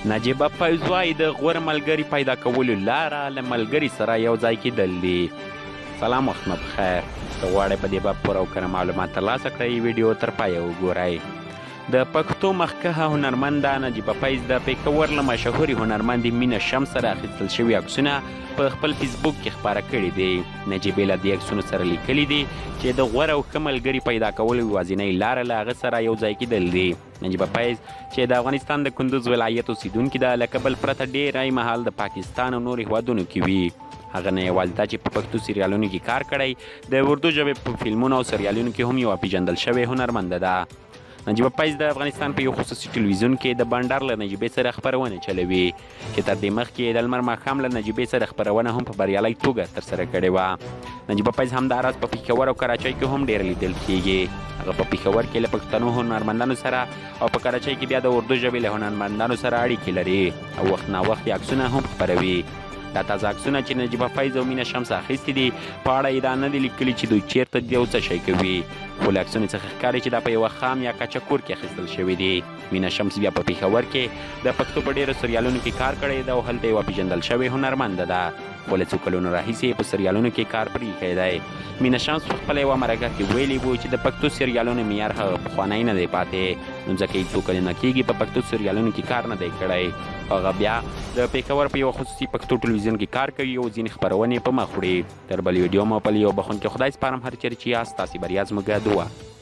نجیبه فیض وایي د غوره ملګري پیدا کولو لاره له ملګري سره یو ځای کېدل دي. سلام، وخت مو بخیر. که غواړئ په دې باب پوره او کره معلومات ترلاسه کړئ ویډیو تر پایه وګورئ. د پښتو مخکښه هنرمنده نجیبه فیض د پېښور له مشهورې هنرمندې مینه شمس سره اخیستل شوي عکسونه په خپل فیسبوک کې خپاره کړي دي. نجیبې له دې عکسونو سره لیکلي دي چې د غوره او ښه ملګري پیدا کولو یوازینۍ لاره له هغه سره یو ځای کېدل دي. نجیبه فیض چې د افغانستان د کندوز ولایت اوسیدونکې ده، له کابل پرته ډېری مهال د پاکستان او نورو هېوادونو کې وي. هغه نه یوازې دا چې په پښتو سریالونو کې کار کړی، د اردو ژبې په فلمونو او سریالونو کې هم یوه پیژندل شوې هنرمنده ده. نجیبه فیض د افغانستان په یو خصوصي ټلویزیون کې د بانډار له نجیبې سره خپرونه چلوي، چې تر دې مخکې د لمر ماښام له نجیبې سره خپرونه هم په بریالۍ توګه ترسره کړې وه. نجیبه فیض همداراز په پېښور او کراچۍ کې هم ډېر لیدل کېږي. هغه په پېښور کې له پښتنو هنرمندانو سره او په کراچۍ کې بیا د اردو ژبې له هنرمندانو سره اړیکې لري او وخت ناوخت یې عکسونه هم خپروي. دا تازه عکسونه چې نجیبه فیض او مینه شمس اخیستي دي، په اړه یې دا نه دي لیکلي چې دوی چیرته دي او څه شی کوي، خو له عکسونو څخه ښکاري چې دا په یوه خام یا کچه کور کې اخیستل شوي دي. مینه شمس بیا په پېښور کې د پښتو په ډېرو سریالونو کې کار کړی ده او هلته یوه پیژندل شوې هنرمنده ده، خو له څو کلونو راهیسې په سریالونو کې کار پرېښی دی. مینه شمس په خپله یوه مرکه کې ویلي وو چې د پښتو سریالونو معیار هغه پخوانی نه دی پاتې، نو ځکه یې څو کلونه کېږي په پښتو سریالونو کې کار نه دی کړی. هغه بیا د پېښور په یوه خصوصي پښتو ټلویزیون کې کار کوي او ځینې خپرونې په مخ وړي. تر بل ویډیو مو په یو بخښونکي خدای سپارم، هر چېرې چې یاست تاسې بریا زموږ دعا.